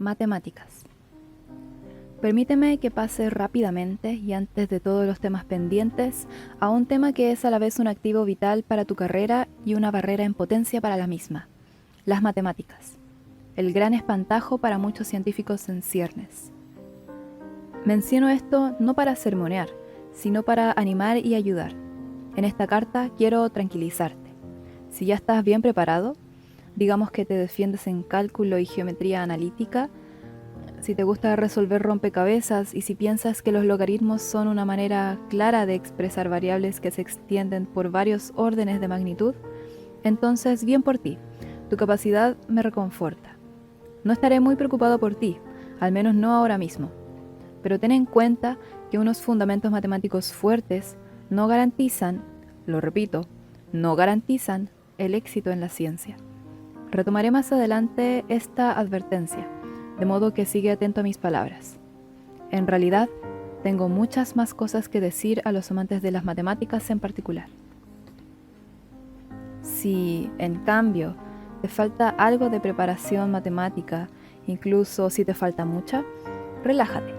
Matemáticas. Permíteme que pase rápidamente y antes de todos los temas pendientes a un tema que es a la vez un activo vital para tu carrera y una barrera en potencia para la misma: las matemáticas, el gran espantajo para muchos científicos en ciernes. Menciono esto no para sermonear, sino para animar y ayudar. En esta carta quiero tranquilizarte. Si ya estás bien preparado, digamos que te defiendes en cálculo y geometría analítica, si te gusta resolver rompecabezas y si piensas que los logaritmos son una manera clara de expresar variables que se extienden por varios órdenes de magnitud, entonces bien por ti, tu capacidad me reconforta. No estaré muy preocupado por ti, al menos no ahora mismo, pero ten en cuenta que unos fundamentos matemáticos fuertes no garantizan, lo repito, no garantizan el éxito en la ciencia. Retomaré más adelante esta advertencia, de modo que sigue atento a mis palabras. En realidad, tengo muchas más cosas que decir a los amantes de las matemáticas en particular. Si, en cambio, te falta algo de preparación matemática, incluso si te falta mucha, relájate.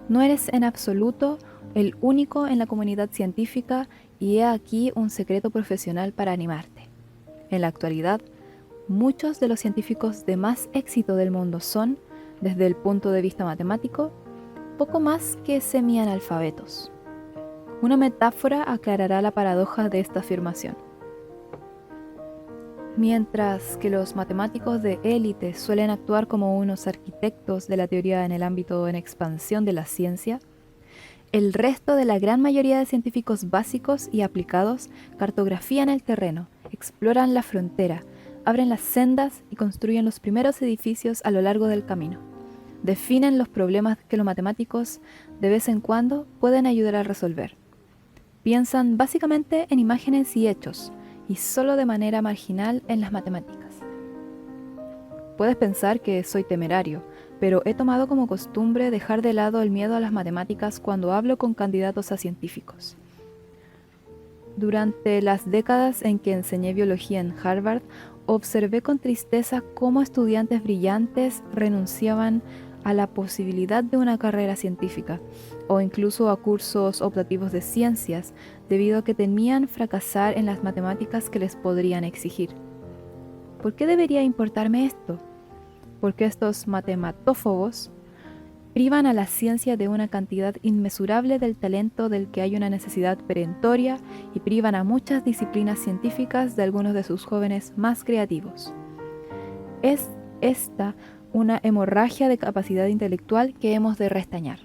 No eres en absoluto el único en la comunidad científica y he aquí un secreto profesional para animarte. En la actualidad, muchos de los científicos de más éxito del mundo son, desde el punto de vista matemático, poco más que semianalfabetos. Una metáfora aclarará la paradoja de esta afirmación. Mientras que los matemáticos de élite suelen actuar como unos arquitectos de la teoría en el ámbito en expansión de la ciencia, el resto de la gran mayoría de científicos básicos y aplicados cartografían el terreno, exploran la frontera, abren las sendas y construyen los primeros edificios a lo largo del camino. Definen los problemas que los matemáticos de vez en cuando pueden ayudar a resolver. Piensan básicamente en imágenes y hechos, y solo de manera marginal en las matemáticas. Puedes pensar que soy temerario, pero he tomado como costumbre dejar de lado el miedo a las matemáticas cuando hablo con candidatos a científicos. Durante las décadas en que enseñé biología en Harvard, observé con tristeza cómo estudiantes brillantes renunciaban a la posibilidad de una carrera científica, o incluso a cursos optativos de ciencias, debido a que temían fracasar en las matemáticas que les podrían exigir. ¿Por qué debería importarme esto? Porque estos matematófobos privan a la ciencia de una cantidad inmesurable del talento del que hay una necesidad perentoria y privan a muchas disciplinas científicas de algunos de sus jóvenes más creativos. Es esta una hemorragia de capacidad intelectual que hemos de restañar.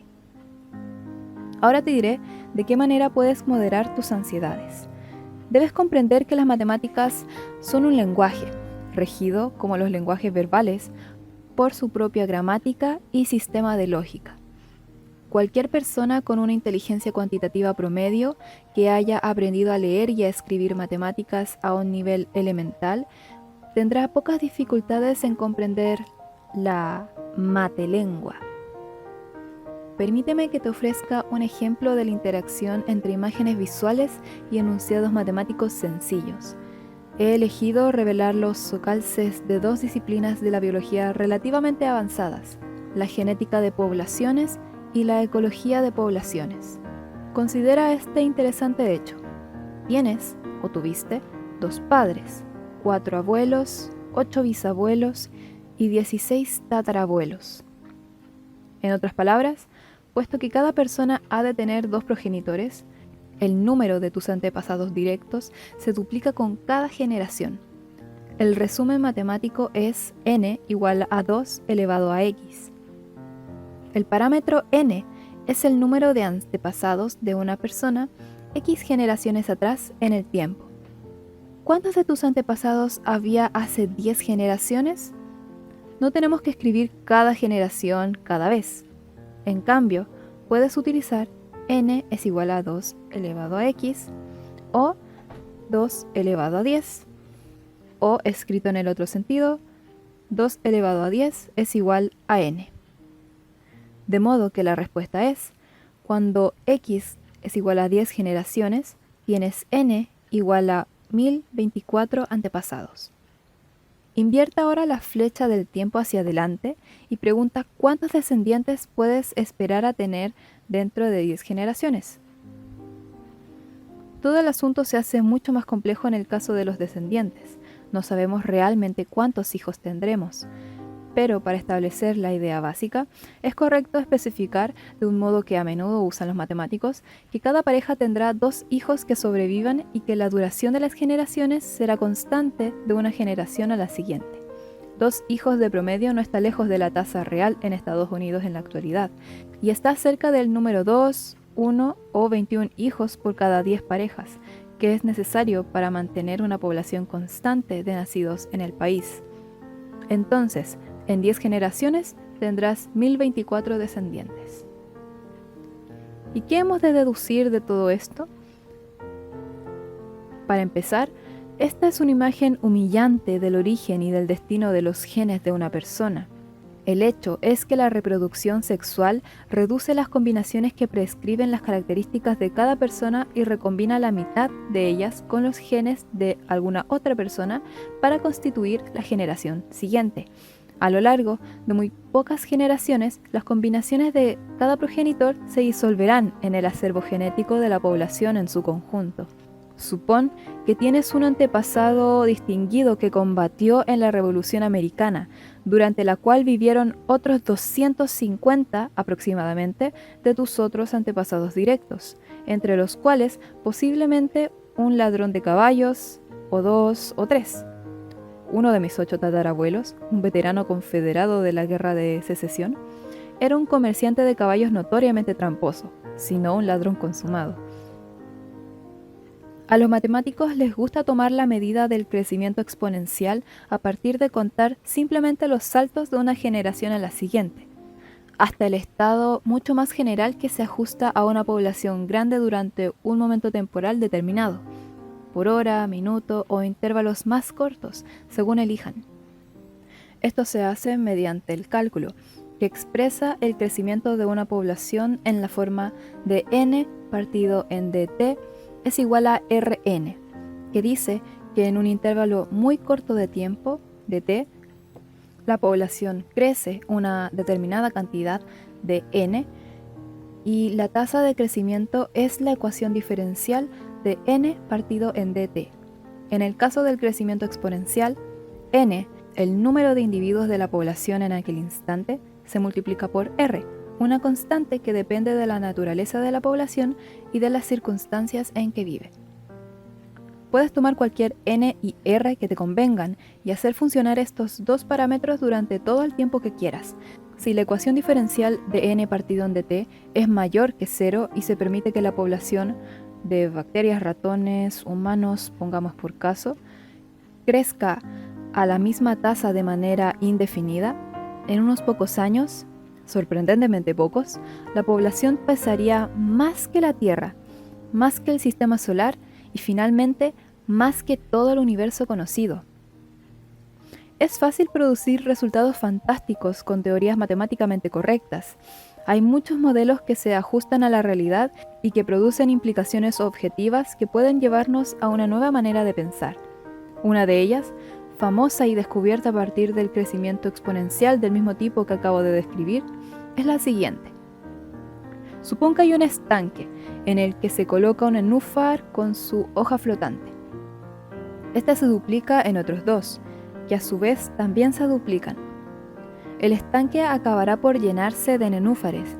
Ahora te diré de qué manera puedes moderar tus ansiedades. Debes comprender que las matemáticas son un lenguaje, regido, como los lenguajes verbales, por su propia gramática y sistema de lógica. Cualquier persona con una inteligencia cuantitativa promedio que haya aprendido a leer y a escribir matemáticas a un nivel elemental tendrá pocas dificultades en comprender la matelengua. Permíteme que te ofrezca un ejemplo de la interacción entre imágenes visuales y enunciados matemáticos sencillos. He elegido revelar los socalces de dos disciplinas de la biología relativamente avanzadas, la genética de poblaciones y la ecología de poblaciones. Considera este interesante hecho. Tienes, o tuviste, 2 padres, 4 abuelos, 8 bisabuelos y 16 tatarabuelos. En otras palabras, puesto que cada persona ha de tener 2 progenitores, el número de tus antepasados directos se duplica con cada generación. El resumen matemático es n igual a 2 elevado a x. El parámetro n es el número de antepasados de una persona x generaciones atrás en el tiempo. ¿Cuántos de tus antepasados había hace 10 generaciones? No tenemos que escribir cada generación cada vez. En cambio, puedes utilizar n es igual a 2 elevado a x o 2 elevado a 10, o escrito en el otro sentido, 2 elevado a 10 es igual a n. De modo que la respuesta es, cuando x es igual a 10 generaciones, tienes n igual a 1024 antepasados. Invierta ahora la flecha del tiempo hacia adelante y pregunta cuántos descendientes puedes esperar a tener dentro de 10 generaciones. Todo el asunto se hace mucho más complejo en el caso de los descendientes. No sabemos realmente cuántos hijos tendremos, pero para establecer la idea básica, es correcto especificar, de un modo que a menudo usan los matemáticos, que cada pareja tendrá 2 hijos que sobrevivan y que la duración de las generaciones será constante de una generación a la siguiente. 2 hijos de promedio no está lejos de la tasa real en Estados Unidos en la actualidad, y está cerca del número 2, 1 o 21 hijos por cada 10 parejas, que es necesario para mantener una población constante de nacidos en el país. Entonces, en 10 generaciones tendrás 1024 descendientes. ¿Y qué hemos de deducir de todo esto? Para empezar, esta es una imagen humillante del origen y del destino de los genes de una persona. El hecho es que la reproducción sexual reduce las combinaciones que prescriben las características de cada persona y recombina la mitad de ellas con los genes de alguna otra persona para constituir la generación siguiente. A lo largo de muy pocas generaciones, las combinaciones de cada progenitor se disolverán en el acervo genético de la población en su conjunto. Supón que tienes un antepasado distinguido que combatió en la Revolución Americana, durante la cual vivieron otros 250 aproximadamente de tus otros antepasados directos, entre los cuales posiblemente un ladrón de caballos, o 2 o 3. Uno de mis 8 tatarabuelos, un veterano confederado de la Guerra de Secesión, era un comerciante de caballos notoriamente tramposo, si no un ladrón consumado. A los matemáticos les gusta tomar la medida del crecimiento exponencial a partir de contar simplemente los saltos de una generación a la siguiente, hasta el estado mucho más general que se ajusta a una población grande durante un momento temporal determinado, por hora, minuto o intervalos más cortos, según elijan. Esto se hace mediante el cálculo, que expresa el crecimiento de una población en la forma de n partido en dt es igual a Rn, que dice que en un intervalo muy corto de tiempo, dt, la población crece una determinada cantidad de n y la tasa de crecimiento es la ecuación diferencial de n partido en dt. En el caso del crecimiento exponencial, n, el número de individuos de la población en aquel instante, se multiplica por r, una constante que depende de la naturaleza de la población y de las circunstancias en que vive. Puedes tomar cualquier n y r que te convengan y hacer funcionar estos dos parámetros durante todo el tiempo que quieras. Si la ecuación diferencial de n partido en dt es mayor que 0 y se permite que la población de bacterias, ratones, humanos, pongamos por caso, crezca a la misma tasa de manera indefinida, en unos pocos años, sorprendentemente pocos, la población pesaría más que la Tierra, más que el sistema solar y finalmente más que todo el universo conocido. Es fácil producir resultados fantásticos con teorías matemáticamente correctas. Hay muchos modelos que se ajustan a la realidad y que producen implicaciones objetivas que pueden llevarnos a una nueva manera de pensar. Una de ellas, famosa y descubierta a partir del crecimiento exponencial del mismo tipo que acabo de describir, es la siguiente. Supón que hay un estanque en el que se coloca un nenúfar con su hoja flotante. Esta se duplica en otros 2, que a su vez también se duplican. El estanque acabará por llenarse de nenúfares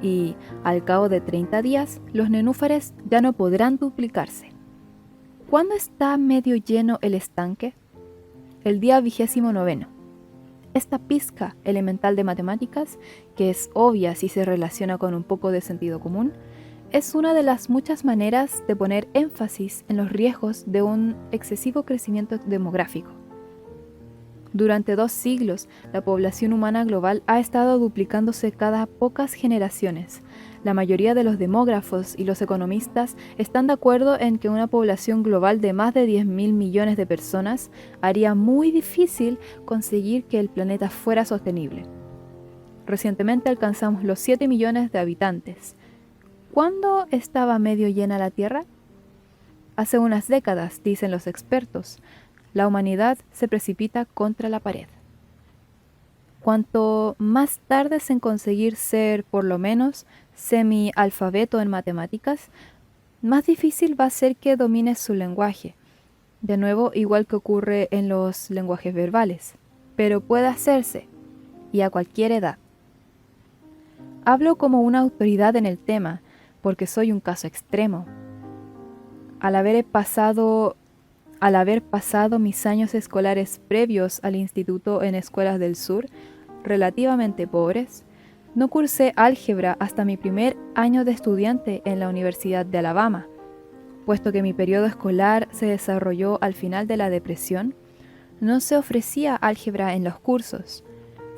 y, al cabo de 30 días, los nenúfares ya no podrán duplicarse. ¿Cuándo está medio lleno el estanque? El día 29. Esta pizca elemental de matemáticas, que es obvia si se relaciona con un poco de sentido común, es una de las muchas maneras de poner énfasis en los riesgos de un excesivo crecimiento demográfico. Durante 2 siglos, la población humana global ha estado duplicándose cada pocas generaciones. La mayoría de los demógrafos y los economistas están de acuerdo en que una población global de más de 10.000 millones de personas haría muy difícil conseguir que el planeta fuera sostenible. Recientemente alcanzamos los 7 millones de habitantes. ¿Cuándo estaba medio llena la Tierra? Hace unas décadas, dicen los expertos. la humanidad se precipita contra la pared. Cuanto más tardes en conseguir ser, por lo menos, semi-alfabeto en matemáticas, más difícil va a ser que domines su lenguaje. De nuevo, igual que ocurre en los lenguajes verbales. Pero puede hacerse, y a cualquier edad. Hablo como una autoridad en el tema, porque soy un caso extremo. Al haber pasado mis años escolares previos al instituto en escuelas del sur, relativamente pobres, no cursé álgebra hasta mi primer año de estudiante en la Universidad de Alabama. Puesto que mi periodo escolar se desarrolló al final de la depresión, no se ofrecía álgebra en los cursos.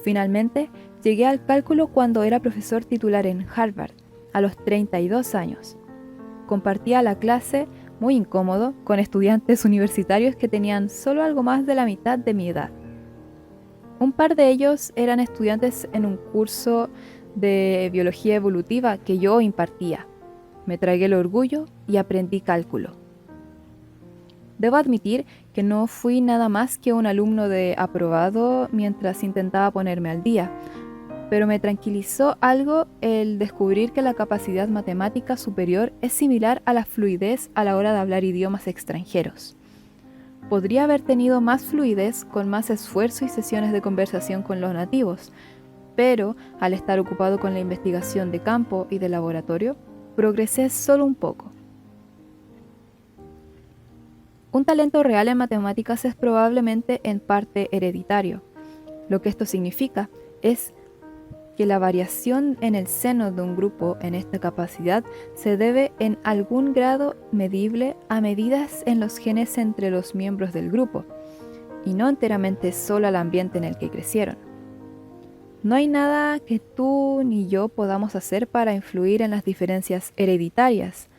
Finalmente, llegué al cálculo cuando era profesor titular en Harvard, a los 32 años. Compartía la clase, muy incómodo, con estudiantes universitarios que tenían solo algo más de la mitad de mi edad. Un par de ellos eran estudiantes en un curso de biología evolutiva que yo impartía. Me tragué el orgullo y aprendí cálculo. Debo admitir que no fui nada más que un alumno de aprobado mientras intentaba ponerme al día, pero me tranquilizó algo el descubrir que la capacidad matemática superior es similar a la fluidez a la hora de hablar idiomas extranjeros. Podría haber tenido más fluidez con más esfuerzo y sesiones de conversación con los nativos, pero al estar ocupado con la investigación de campo y de laboratorio, progresé solo un poco. Un talento real en matemáticas es probablemente en parte hereditario. Lo que esto significa es que la variación en el seno de un grupo en esta capacidad se debe en algún grado medible a medidas en los genes entre los miembros del grupo, y no enteramente solo al ambiente en el que crecieron. No hay nada que tú ni yo podamos hacer para influir en las diferencias hereditarias,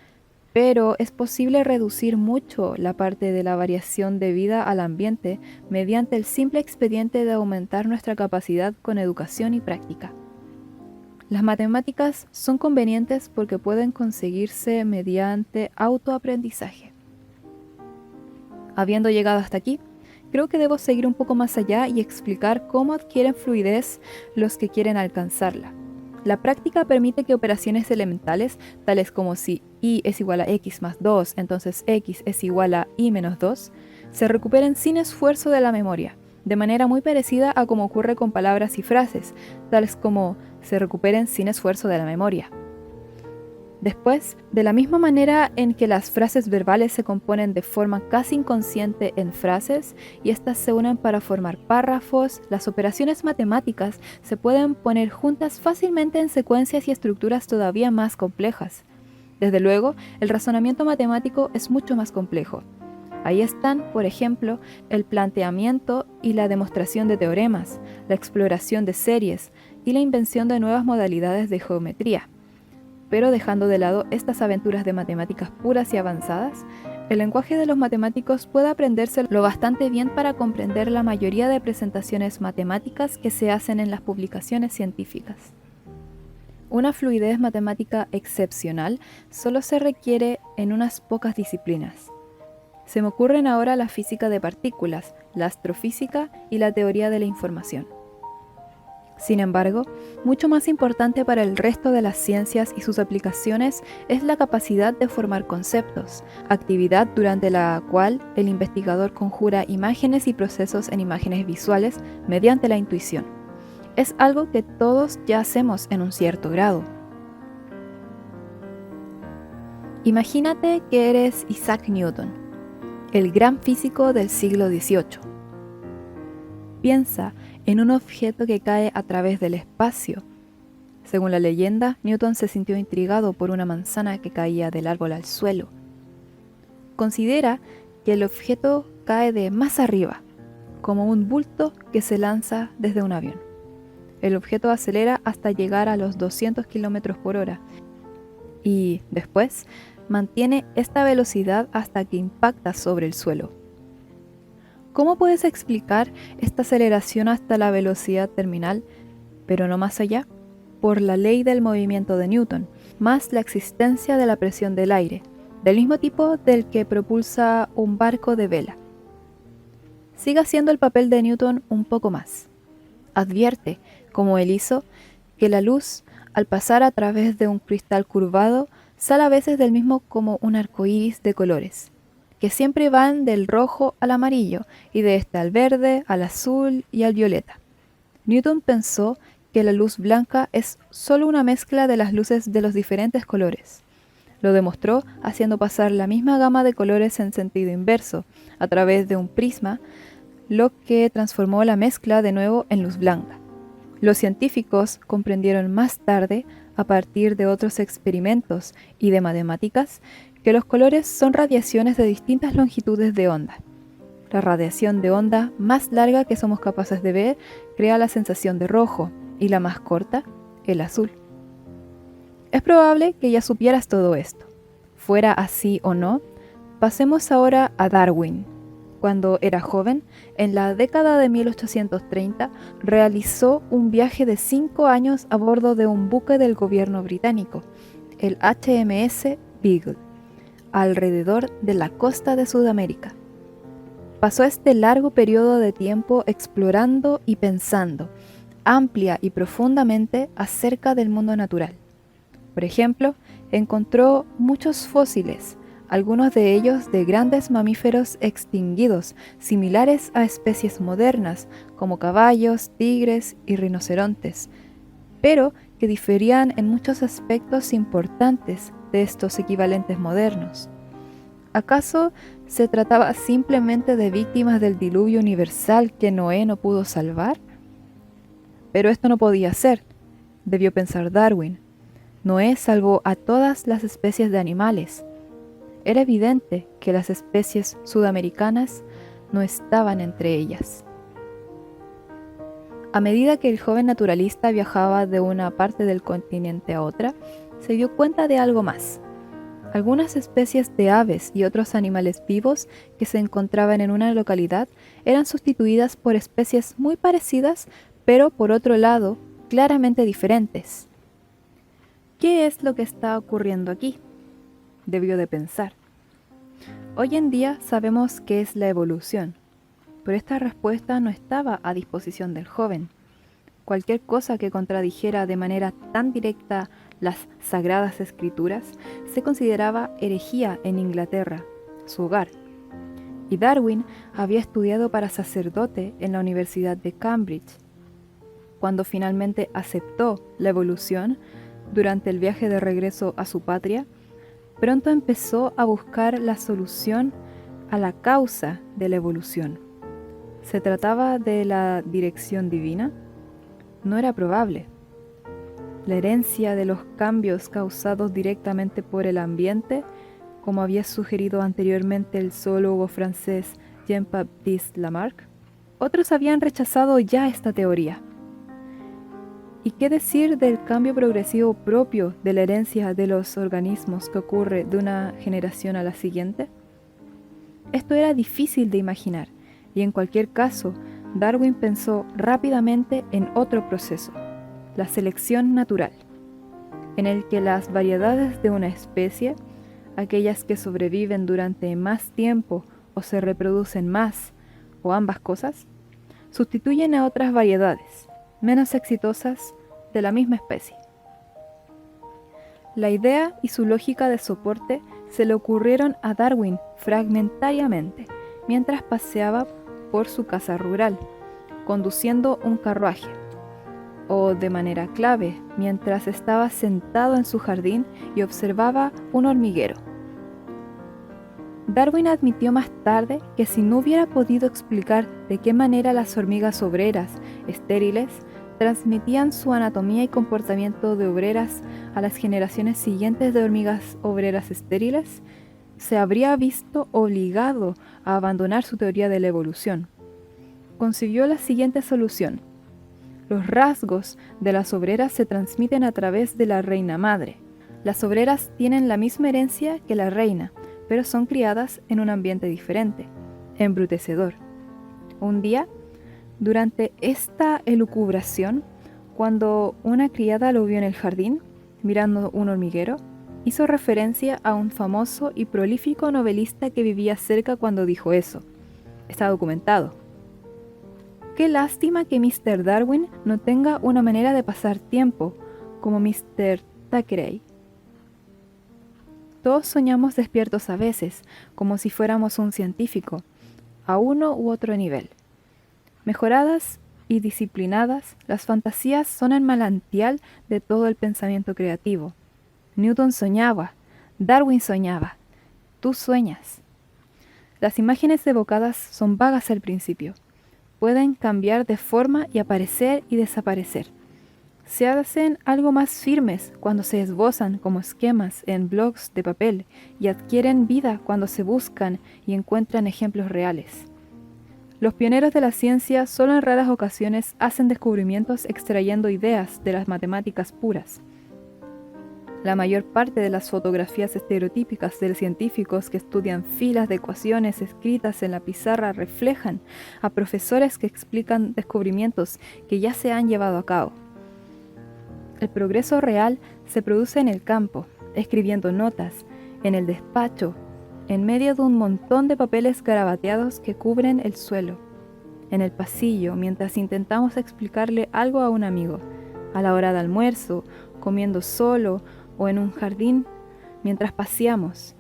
pero es posible reducir mucho la parte de la variación debida al ambiente mediante el simple expediente de aumentar nuestra capacidad con educación y práctica. Las matemáticas son convenientes porque pueden conseguirse mediante autoaprendizaje. Habiendo llegado hasta aquí, creo que debo seguir un poco más allá y explicar cómo adquieren fluidez los que quieren alcanzarla. La práctica permite que operaciones elementales, tales como si y es igual a x más 2, entonces x es igual a y menos 2, se recuperen sin esfuerzo de la memoria, de manera muy parecida a como ocurre con palabras y frases, tales como se recuperen sin esfuerzo de la memoria. Después, de la misma manera en que las frases verbales se componen de forma casi inconsciente en frases y éstas se unen para formar párrafos, las operaciones matemáticas se pueden poner juntas fácilmente en secuencias y estructuras todavía más complejas. Desde luego, el razonamiento matemático es mucho más complejo. Ahí están, por ejemplo, el planteamiento y la demostración de teoremas, la exploración de series y la invención de nuevas modalidades de geometría. Pero dejando de lado estas aventuras de matemáticas puras y avanzadas, el lenguaje de los matemáticos puede aprenderse lo bastante bien para comprender la mayoría de presentaciones matemáticas que se hacen en las publicaciones científicas. Una fluidez matemática excepcional solo se requiere en unas pocas disciplinas. Se me ocurren ahora la física de partículas, la astrofísica y la teoría de la información. Sin embargo, mucho más importante para el resto de las ciencias y sus aplicaciones es la capacidad de formar conceptos, actividad durante la cual el investigador conjura imágenes y procesos en imágenes visuales mediante la intuición. Es algo que todos ya hacemos en un cierto grado. Imagínate que eres Isaac Newton, el gran físico del siglo XVIII. Piensa en un objeto que cae a través del espacio. Según la leyenda, Newton se sintió intrigado por una manzana que caía del árbol al suelo. Considera que el objeto cae de más arriba, como un bulto que se lanza desde un avión. El objeto acelera hasta llegar a los 200 km por hora y, después, mantiene esta velocidad hasta que impacta sobre el suelo. ¿Cómo puedes explicar esta aceleración hasta la velocidad terminal, pero no más allá? Por la ley del movimiento de Newton, más la existencia de la presión del aire, del mismo tipo del que propulsa un barco de vela. sigue haciendo el papel de Newton un poco más. Advierte, como él hizo, que la luz, al pasar a través de un cristal curvado, sale a veces del mismo como un arco iris de colores, que siempre van del rojo al amarillo y de este al verde, al azul y al violeta. Newton pensó que la luz blanca es solo una mezcla de las luces de los diferentes colores. Lo demostró haciendo pasar la misma gama de colores en sentido inverso, a través de un prisma, lo que transformó la mezcla de nuevo en luz blanca. Los científicos comprendieron más tarde, a partir de otros experimentos y de matemáticas, que los colores son radiaciones de distintas longitudes de onda. La radiación de onda más larga que somos capaces de ver crea la sensación de rojo y la más corta, el azul. Es probable que ya supieras todo esto. Fuera así o no, pasemos ahora a Darwin. Cuando era joven, en la década de 1830, realizó un viaje de 5 años a bordo de un buque del gobierno británico, el HMS Beagle, alrededor de la costa de Sudamérica. Pasó este largo periodo de tiempo explorando y pensando, amplia y profundamente, acerca del mundo natural. Por ejemplo, encontró muchos fósiles, algunos de ellos de grandes mamíferos extinguidos, similares a especies modernas, como caballos, tigres y rinocerontes, pero que diferían en muchos aspectos importantes de estos equivalentes modernos. ¿Acaso se trataba simplemente de víctimas del diluvio universal que Noé no pudo salvar? Pero esto no podía ser, debió pensar Darwin. Noé salvó a todas las especies de animales. Era evidente que las especies sudamericanas no estaban entre ellas. A medida que el joven naturalista viajaba de una parte del continente a otra, se dio cuenta de algo más. Algunas especies de aves y otros animales vivos que se encontraban en una localidad eran sustituidas por especies muy parecidas, pero por otro lado, claramente diferentes. ¿Qué es lo que está ocurriendo aquí?, debió de pensar. Hoy en día sabemos qué es la evolución, pero esta respuesta no estaba a disposición del joven. Cualquier cosa que contradijera de manera tan directa las sagradas escrituras se consideraba herejía en Inglaterra, su hogar. Y Darwin había estudiado para sacerdote en la Universidad de Cambridge. Cuando finalmente aceptó la evolución, durante el viaje de regreso a su patria, pronto empezó a buscar la solución a la causa de la evolución. ¿Se trataba de la dirección divina? No era probable. La herencia de los cambios causados directamente por el ambiente, como había sugerido anteriormente el zoólogo francés Jean-Baptiste Lamarck. Otros habían rechazado ya esta teoría. ¿Y qué decir del cambio progresivo propio de la herencia de los organismos que ocurre de una generación a la siguiente? Esto era difícil de imaginar, y en cualquier caso, Darwin pensó rápidamente en otro proceso, la selección natural, en el que las variedades de una especie, aquellas que sobreviven durante más tiempo o se reproducen más, o ambas cosas, sustituyen a otras variedades menos exitosas de la misma especie. La idea y su lógica de soporte se le ocurrieron a Darwin fragmentariamente mientras paseaba por su casa rural, conduciendo un carruaje, o de manera clave mientras estaba sentado en su jardín y observaba un hormiguero. Darwin admitió más tarde que si no hubiera podido explicar de qué manera las hormigas obreras estériles transmitían su anatomía y comportamiento de obreras a las generaciones siguientes de hormigas obreras estériles, se habría visto obligado a abandonar su teoría de la evolución. Concibió la siguiente solución. Los rasgos de las obreras se transmiten a través de la reina madre. Las obreras tienen la misma herencia que la reina, pero son criadas en un ambiente diferente, embrutecedor. Un día, durante esta elucubración, cuando una criada lo vio en el jardín, mirando un hormiguero, hizo referencia a un famoso y prolífico novelista que vivía cerca cuando dijo eso. Está documentado. Qué lástima que Mr. Darwin no tenga una manera de pasar tiempo, como Mr. Thackeray. Todos soñamos despiertos a veces, como si fuéramos un científico, a uno u otro nivel. Mejoradas y disciplinadas, las fantasías son el manantial de todo el pensamiento creativo. Newton soñaba, Darwin soñaba, tú sueñas. Las imágenes evocadas son vagas al principio. Pueden cambiar de forma y aparecer y desaparecer. Se hacen algo más firmes cuando se esbozan como esquemas en blocs de papel y adquieren vida cuando se buscan y encuentran ejemplos reales. Los pioneros de la ciencia solo en raras ocasiones hacen descubrimientos extrayendo ideas de las matemáticas puras. La mayor parte de las fotografías estereotípicas de científicos que estudian filas de ecuaciones escritas en la pizarra reflejan a profesores que explican descubrimientos que ya se han llevado a cabo. El progreso real se produce en el campo, escribiendo notas, en el despacho, en medio de un montón de papeles garabateados que cubren el suelo, en el pasillo mientras intentamos explicarle algo a un amigo, a la hora de almuerzo, comiendo solo o en un jardín mientras paseamos.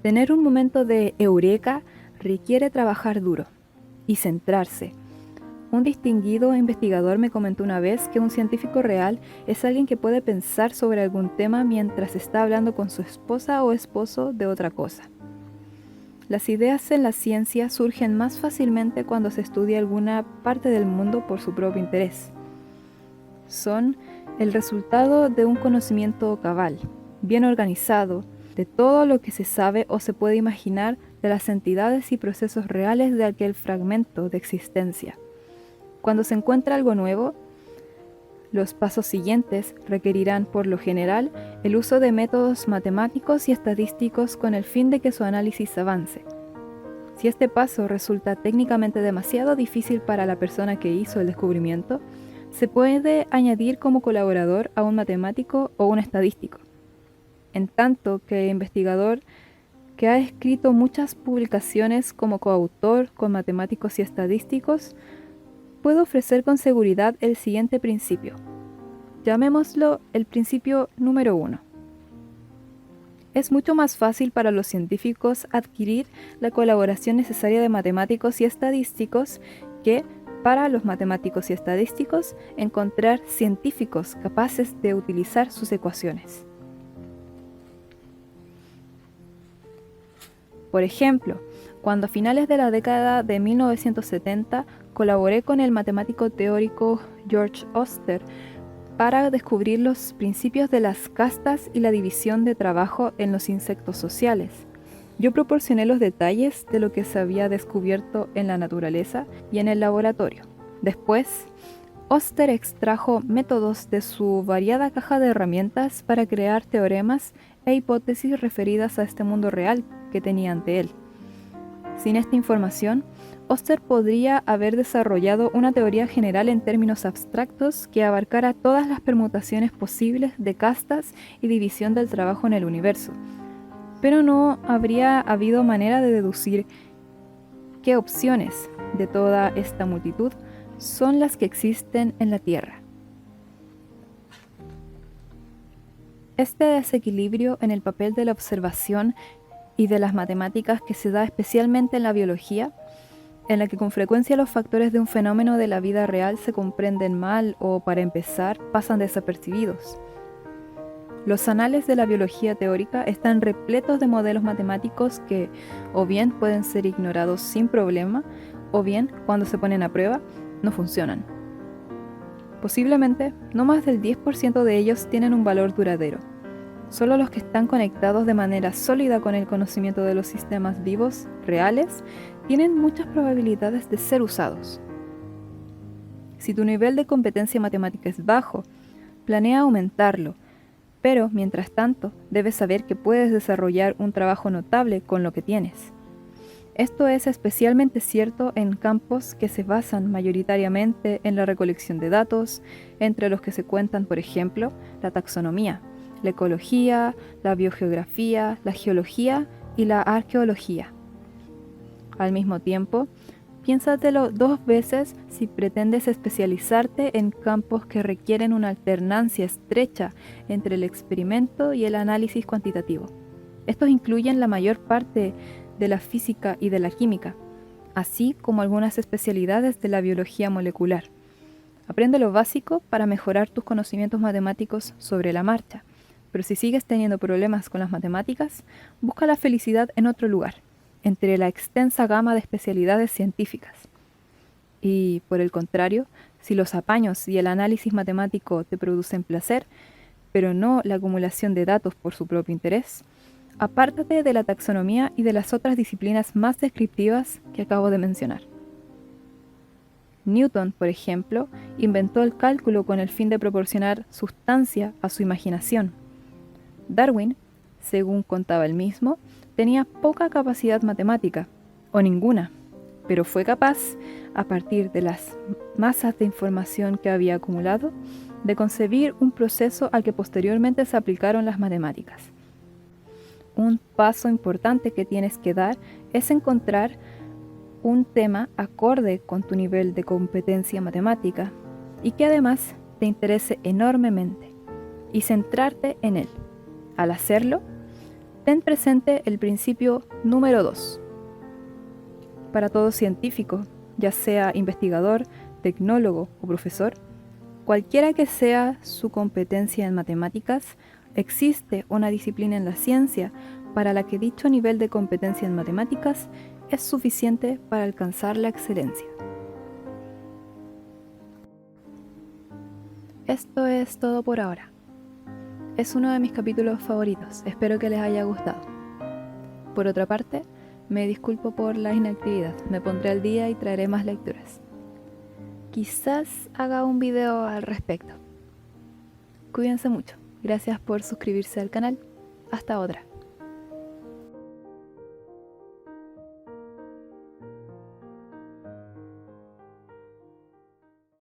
Tener un momento de eureka requiere trabajar duro y centrarse. Un distinguido investigador me comentó una vez que un científico real es alguien que puede pensar sobre algún tema mientras está hablando con su esposa o esposo de otra cosa. Las ideas en la ciencia surgen más fácilmente cuando se estudia alguna parte del mundo por su propio interés. Son el resultado de un conocimiento cabal, bien organizado, de todo lo que se sabe o se puede imaginar de las entidades y procesos reales de aquel fragmento de existencia. Cuando se encuentra algo nuevo, los pasos siguientes requerirán, por lo general, el uso de métodos matemáticos y estadísticos con el fin de que su análisis avance. Si este paso resulta técnicamente demasiado difícil para la persona que hizo el descubrimiento, se puede añadir como colaborador a un matemático o un estadístico. En tanto que el investigador que ha escrito muchas publicaciones como coautor con matemáticos y estadísticos, puedo ofrecer con seguridad el siguiente principio. Llamémoslo el principio número 1. Es mucho más fácil para los científicos adquirir la colaboración necesaria de matemáticos y estadísticos que para los matemáticos y estadísticos encontrar científicos capaces de utilizar sus ecuaciones. Por ejemplo, cuando a finales de la década de 1970 colaboré con el matemático teórico George Oster para descubrir los principios de las castas y la división de trabajo en los insectos sociales. Yo proporcioné los detalles de lo que se había descubierto en la naturaleza y en el laboratorio. Después, Oster extrajo métodos de su variada caja de herramientas para crear teoremas e hipótesis referidas a este mundo real que tenía ante él. Sin esta información, Oster podría haber desarrollado una teoría general en términos abstractos que abarcara todas las permutaciones posibles de castas y división del trabajo en el universo, pero no habría habido manera de deducir qué opciones de toda esta multitud son las que existen en la Tierra. Este desequilibrio en el papel de la observación y de las matemáticas que se da especialmente en la biología, en la que con frecuencia los factores de un fenómeno de la vida real se comprenden mal o, para empezar, pasan desapercibidos. Los anales de la biología teórica están repletos de modelos matemáticos que o bien pueden ser ignorados sin problema, o bien, cuando se ponen a prueba, no funcionan. Posiblemente, no más del 10% de ellos tienen un valor duradero. Solo los que están conectados de manera sólida con el conocimiento de los sistemas vivos, reales, tienen muchas probabilidades de ser usados. Si tu nivel de competencia matemática es bajo, planea aumentarlo, pero, mientras tanto, debes saber que puedes desarrollar un trabajo notable con lo que tienes. Esto es especialmente cierto en campos que se basan mayoritariamente en la recolección de datos, entre los que se cuentan, por ejemplo, la taxonomía, la ecología, la biogeografía, la geología y la arqueología. Al mismo tiempo, Piénsatelo 2 veces si pretendes especializarte en campos que requieren una alternancia estrecha entre el experimento y el análisis cuantitativo. Estos incluyen la mayor parte de la física y de la química, así como algunas especialidades de la biología molecular. Aprende lo básico para mejorar tus conocimientos matemáticos sobre la marcha, pero si sigues teniendo problemas con las matemáticas, busca la felicidad en otro lugar, entre la extensa gama de especialidades científicas. Y, por el contrario, si los apaños y el análisis matemático te producen placer, pero no la acumulación de datos por su propio interés, apártate de la taxonomía y de las otras disciplinas más descriptivas que acabo de mencionar. Newton, por ejemplo, inventó el cálculo con el fin de proporcionar sustancia a su imaginación. Darwin, según contaba él mismo, tenía poca capacidad matemática, o ninguna, pero fue capaz, a partir de las masas de información que había acumulado, de concebir un proceso al que posteriormente se aplicaron las matemáticas. Un paso importante que tienes que dar es encontrar un tema acorde con tu nivel de competencia matemática y que además te interese enormemente y centrarte en él. Al hacerlo, ten presente el principio número 2. Para todo científico, ya sea investigador, tecnólogo o profesor, cualquiera que sea su competencia en matemáticas, existe una disciplina en la ciencia para la que dicho nivel de competencia en matemáticas es suficiente para alcanzar la excelencia. Esto es todo por ahora. Es uno de mis capítulos favoritos, espero que les haya gustado. Por otra parte, me disculpo por la inactividad, me pondré al día y traeré más lecturas. Quizás haga un video al respecto. Cuídense mucho, gracias por suscribirse al canal, hasta otra.